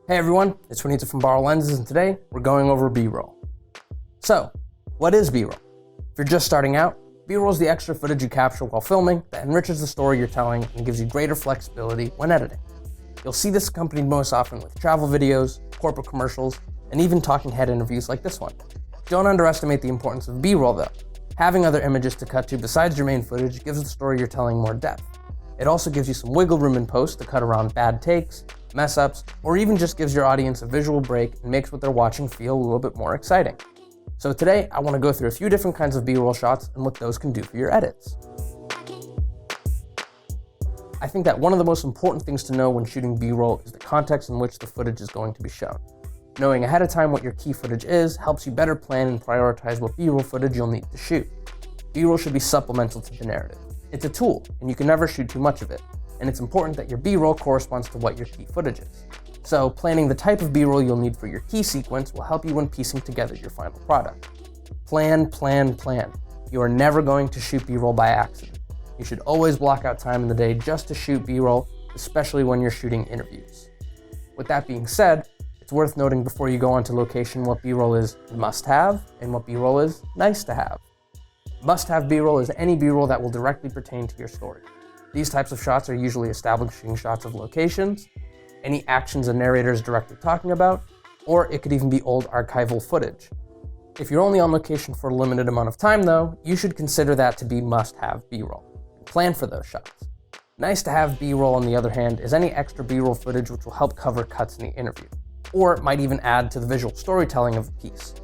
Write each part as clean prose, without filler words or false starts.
Hey everyone, it's Juanito from BorrowLenses, and today we're going over B-roll. So, what is B-roll? If you're just starting out, B-roll is the extra footage you capture while filming that enriches the story you're telling and gives you greater flexibility when editing. You'll see this accompanied most often with travel videos, corporate commercials, and even talking head interviews like this one. Don't underestimate the importance of B-roll though. Having other images to cut to besides your main footage gives the story you're telling more depth. It also gives you some wiggle room in post to cut around bad takes, mess-ups, or even just gives your audience a visual break and makes what they're watching feel a little bit more exciting. So today, I want to go through a few different kinds of B-roll shots and what those can do for your edits. I think that one of the most important things to know when shooting B-roll is the context in which the footage is going to be shown. Knowing ahead of time what your key footage is helps you better plan and prioritize what B-roll footage you'll need to shoot. B-roll should be supplemental to the narrative. It's a tool, and you can never shoot too much of it, and it's important that your B-roll corresponds to what your key footage is. So planning the type of B-roll you'll need for your key sequence will help you when piecing together your final product. Plan, plan, plan. You are never going to shoot B-roll by accident. You should always block out time in the day just to shoot B-roll, especially when you're shooting interviews. With that being said, it's worth noting before you go onto location what B-roll is must-have and what B-roll is nice-to-have. Must-have B-roll is any B-roll that will directly pertain to your story. These types of shots are usually establishing shots of locations, any actions a narrator is directly talking about, or it could even be old archival footage. If you're only on location for a limited amount of time though, you should consider that to be must-have B-roll. Plan for those shots. Nice-to-have B-roll, on the other hand, is any extra B-roll footage which will help cover cuts in the interview, or might even add to the visual storytelling of the piece.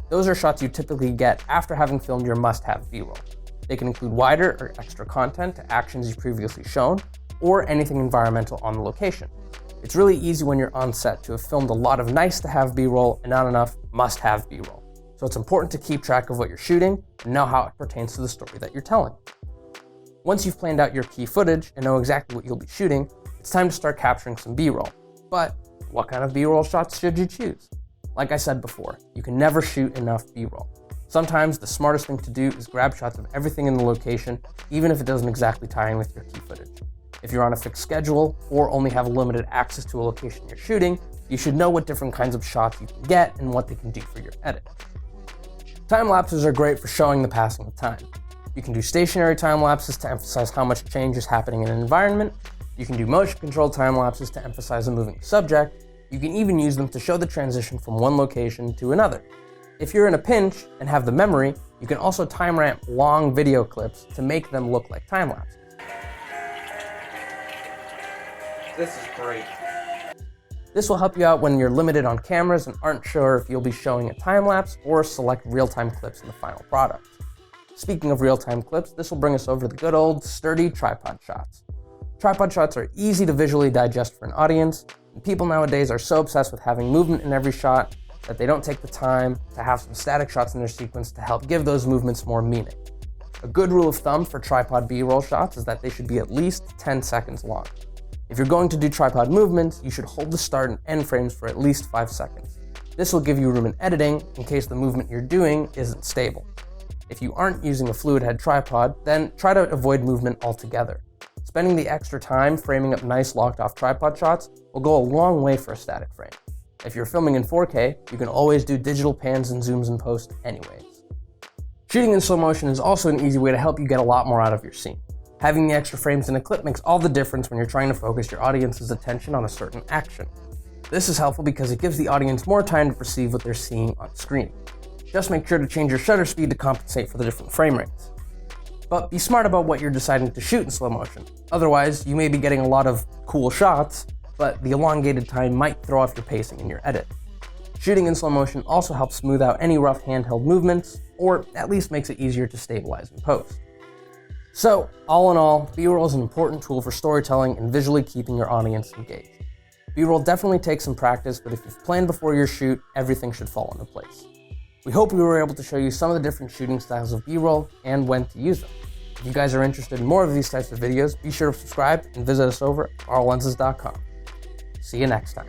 Those are shots you typically get after having filmed your must-have B-roll. They can include wider or extra content to actions you've previously shown, or anything environmental on the location. It's really easy when you're on set to have filmed a lot of nice-to-have B-roll and not enough must-have B-roll. So it's important to keep track of what you're shooting and know how it pertains to the story that you're telling. Once you've planned out your key footage and know exactly what you'll be shooting, it's time to start capturing some B-roll. But what kind of B-roll shots should you choose? Like I said before, you can never shoot enough B-roll. Sometimes the smartest thing to do is grab shots of everything in the location, even if it doesn't exactly tie in with your key footage. If you're on a fixed schedule or only have limited access to a location you're shooting, you should know what different kinds of shots you can get and what they can do for your edit. Time lapses are great for showing the passing of time. You can do stationary time lapses to emphasize how much change is happening in an environment. You can do motion controlled time lapses to emphasize a moving subject. You can even use them to show the transition from one location to another. If you're in a pinch and have the memory, you can also time ramp long video clips to make them look like time lapses. This is great. This will help you out when you're limited on cameras and aren't sure if you'll be showing a time lapse or select real-time clips in the final product. Speaking of real-time clips, this will bring us over to the good old sturdy tripod shots. Tripod shots are easy to visually digest for an audience, and people nowadays are so obsessed with having movement in every shot that they don't take the time to have some static shots in their sequence to help give those movements more meaning. A good rule of thumb for tripod B-roll shots is that they should be at least 10 seconds long. If you're going to do tripod movements, you should hold the start and end frames for at least 5 seconds. This will give you room in editing in case the movement you're doing isn't stable. If you aren't using a fluid head tripod, then try to avoid movement altogether. Spending the extra time framing up nice locked off tripod shots will go a long way for a static frame. If you're filming in 4K, you can always do digital pans and zooms in post anyways. Shooting in slow motion is also an easy way to help you get a lot more out of your scene. Having the extra frames in a clip makes all the difference when you're trying to focus your audience's attention on a certain action. This is helpful because it gives the audience more time to perceive what they're seeing on screen. Just make sure to change your shutter speed to compensate for the different frame rates. But be smart about what you're deciding to shoot in slow motion. Otherwise, you may be getting a lot of cool shots, but the elongated time might throw off your pacing in your edit. Shooting in slow motion also helps smooth out any rough handheld movements, or at least makes it easier to stabilize in post. So, all in all, B-roll is an important tool for storytelling and visually keeping your audience engaged. B-roll definitely takes some practice, but if you've planned before your shoot, everything should fall into place. We hope we were able to show you some of the different shooting styles of B-roll and when to use them. If you guys are interested in more of these types of videos, be sure to subscribe and visit us over at BorrowLenses.com. See you next time.